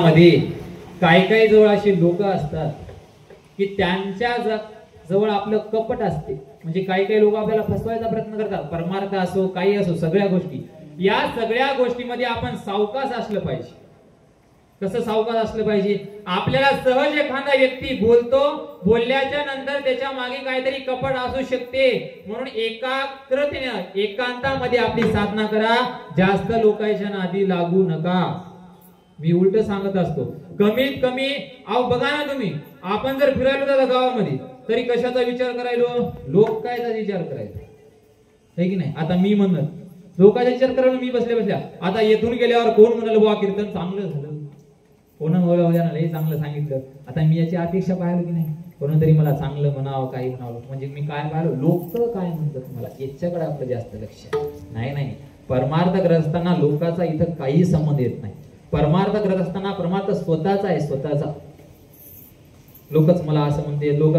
मध्ये काही जवळ अशी लोक असतात की त्यांच्या जवळ आपलं कपट असते. म्हणजे काही लोक आपल्याला फसवायचा प्रयत्न करतात, परमार्थ असो काही असो, सगळ्या गोष्टी. या सगळ्या गोष्टीमध्ये आपण सावकाश असलं पाहिजे. कसं सावकाश असलं पाहिजे? आपल्याला सहज एखादा व्यक्ती बोलतो, बोलल्याच्या नंतर त्याच्या मागे काहीतरी कपट असू शकते, म्हणून एकाग्रतेने एकांतामध्ये आपली साधना करा. जास्त लोकांच्या नादी लागू नका. मी उलट सांगत असतो, कमीत कमी बघा ना तुम्ही, आपण जर फिरायलो जातो गावामध्ये तरी कशाचा विचार करायलो? लोक कायचा विचार करायचा आहे की नाही? आता मी म्हणत लोकांचा विचार करायला मी बसल्या आता येथून गेल्यावर कोण म्हणाल बुवा कीर्तन चांगलं झालं, कोण लय चांगलं सांगितलं. आता मी याची अपेक्षा पाहिलं की नाही? कोणतरी मला चांगलं म्हणावं, काही म्हणावं. म्हणजे मी काय पाहिलं, लोक काय म्हणतात मला, याच्याकडे आपलं जास्त लक्ष नाही. परमार्थ करत असताना लोकांचा इथं काही संबंध येत नाही. परमार्थ करत असताना परमार्थ स्वतःचा आहे, स्वतःचा. लोकच मला असं म्हणते, लोक